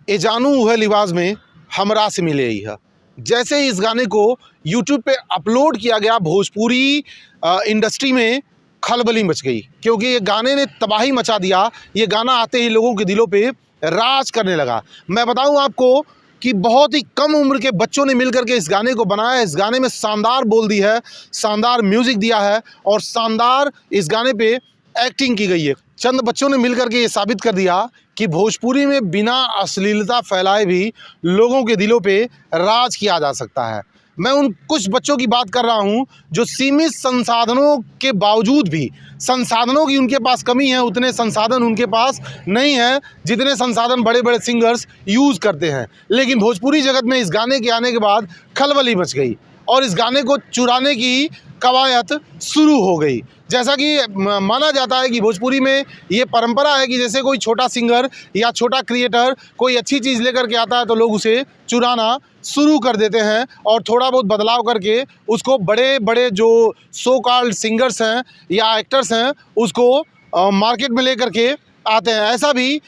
ए जानू है लिबाज में हमरा से मिले ही है। जैसे ही इस गाने को यूट्यूब पे अपलोड किया गया, भोजपुरी इंडस्ट्री में खलबली मच गई, क्योंकि ये गाने ने तबाही मचा दिया। ये गाना आते ही लोगों के दिलों पे राज करने लगा। मैं बताऊं आपको कि बहुत ही कम उम्र के बच्चों ने मिलकर के इस गाने को बनाया। इस गाने में शानदार बोल दी है, शानदार म्यूज़िक दिया है और शानदार इस गाने पे एक्टिंग की गई है। चंद बच्चों ने मिलकर के ये साबित कर दिया कि भोजपुरी में बिना अश्लीलता फैलाए भी लोगों के दिलों पे राज किया जा सकता है। मैं उन कुछ बच्चों की बात कर रहा हूं जो सीमित संसाधनों के बावजूद भी, संसाधनों की उनके पास कमी है, उतने संसाधन उनके पास नहीं है जितने संसाधन बड़े बड़े सिंगर्स यूज़ करते हैं। लेकिन भोजपुरी जगत में इस गाने के आने के बाद खलबली मच गई और इस गाने को चुराने की कवायद शुरू हो गई। जैसा कि माना जाता है कि भोजपुरी में ये परंपरा है कि जैसे कोई छोटा सिंगर या छोटा क्रिएटर कोई अच्छी चीज़ लेकर के आता है तो लोग उसे चुराना शुरू कर देते हैं और थोड़ा बहुत बदलाव करके उसको बड़े बड़े जो सो कॉल्ड सिंगर्स हैं या एक्टर्स हैं उसको मार्केट में लेकर के आते हैं। ऐसा भी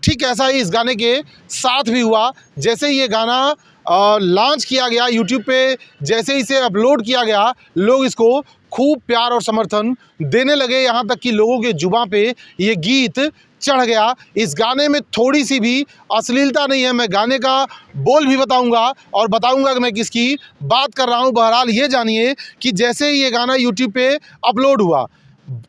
ठीक ऐसा ही इस गाने के साथ भी हुआ। जैसे ही ये गाना लॉन्च किया गया यूट्यूब पे, जैसे इसे अपलोड किया गया, लोग इसको खूब प्यार और समर्थन देने लगे। यहाँ तक कि लोगों के जुबां पे ये गीत चढ़ गया। इस गाने में थोड़ी सी भी अश्लीलता नहीं है। मैं गाने का बोल भी बताऊंगा और बताऊंगा कि मैं किसकी बात कर रहा हूँ। बहरहाल ये जानिए कि जैसे ही ये गाना यूट्यूब पे अपलोड हुआ,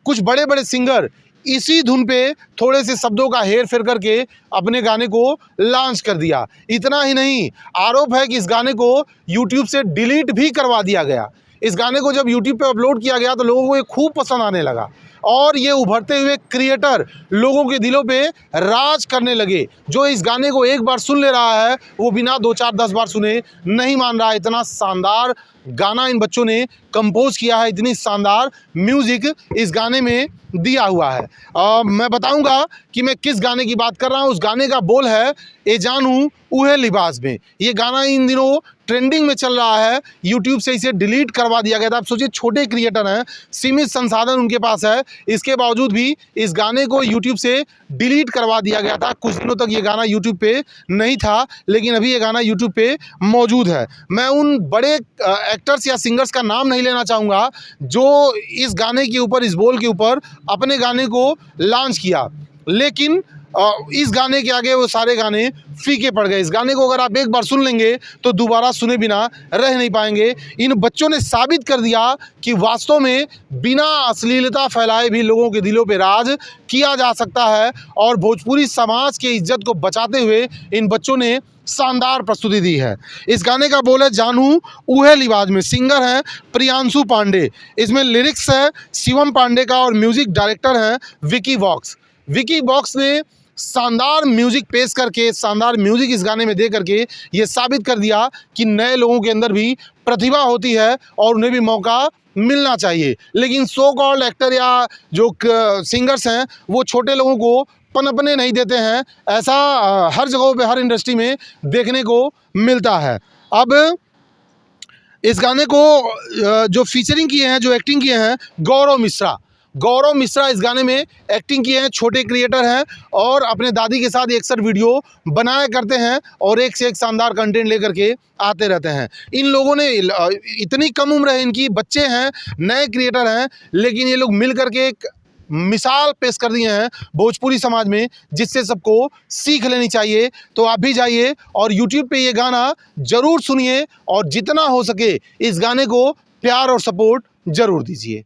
कुछ बड़े बड़े सिंगर इसी धुन पे थोड़े से शब्दों का हेर फेर करके अपने गाने को लॉन्च कर दिया। इतना ही नहीं, आरोप है कि इस गाने को यूट्यूब से डिलीट भी करवा दिया गया। इस गाने को जब यूट्यूब पे अपलोड किया गया तो लोगों को ये खूब पसंद आने लगा और ये उभरते हुए क्रिएटर लोगों के दिलों पे राज करने लगे। जो इस गाने को एक बार सुन ले रहा है वो बिना 2 4 10 बार सुने नहीं मान रहा है। इतना शानदार गाना इन बच्चों ने कंपोज किया है, इतनी शानदार म्यूज़िक इस गाने में दिया हुआ है। मैं बताऊंगा कि मैं किस गाने की बात कर रहा हूँ। उस गाने का बोल है ए जानू उहे लिबास में। ये गाना इन दिनों ट्रेंडिंग में चल रहा है। यूट्यूब से इसे डिलीट करवा दिया गया था। आप सोचिए, छोटे क्रिएटर हैं, सीमित संसाधन उनके पास है, इसके बावजूद भी इस गाने को यूट्यूब से डिलीट करवा दिया गया था। कुछ दिनों तक ये गाना यूट्यूब पे नहीं था, लेकिन अभी ये गाना यूट्यूब पे मौजूद है। मैं उन बड़े एक्टर्स या सिंगर्स का नाम नहीं लेना चाहूँगा जो इस गाने के ऊपर, इस बोल के ऊपर अपने गाने को लॉन्च किया, लेकिन इस गाने के आगे वो सारे गाने फीके पड़ गए। इस गाने को अगर आप एक बार सुन लेंगे तो दोबारा सुने बिना रह नहीं पाएंगे। इन बच्चों ने साबित कर दिया कि वास्तव में बिना अश्लीलता फैलाए भी लोगों के दिलों पे राज किया जा सकता है और भोजपुरी समाज की इज्जत को बचाते हुए इन बच्चों ने शानदार प्रस्तुति दी है। इस गाने का बोल है जानू उहे लिबाज में। सिंगर हैं प्रियांशु पांडे, इसमें लिरिक्स है शिवम पांडे का और म्यूज़िक डायरेक्टर हैं विकी वॉक्स। विकी वॉक्स ने शानदार म्यूज़िक पेश करके, शानदार म्यूज़िक इस गाने में दे करके ये साबित कर दिया कि नए लोगों के अंदर भी प्रतिभा होती है और उन्हें भी मौका मिलना चाहिए। लेकिन सो कॉल्ड एक्टर या जो सिंगर्स हैं वो छोटे लोगों को पनपने नहीं देते हैं। ऐसा हर जगहों पे, हर इंडस्ट्री में देखने को मिलता है। अब इस गाने को जो फीचरिंग किए हैं, जो एक्टिंग किए हैं, गौरव मिश्रा इस गाने में एक्टिंग किए हैं। छोटे क्रिएटर हैं और अपने दादी के साथ अक्सर वीडियो बनाया करते हैं और एक से एक शानदार कंटेंट लेकर के आते रहते हैं। इन लोगों ने इतनी कम उम्र है इनकी, बच्चे हैं, नए क्रिएटर हैं, लेकिन ये लोग मिल करके एक मिसाल पेश कर दिए हैं भोजपुरी समाज में, जिससे सबको सीख लेनी चाहिए। तो आप भी जाइए और यूट्यूब पे ये गाना ज़रूर सुनिए और जितना हो सके इस गाने को प्यार और सपोर्ट ज़रूर दीजिए।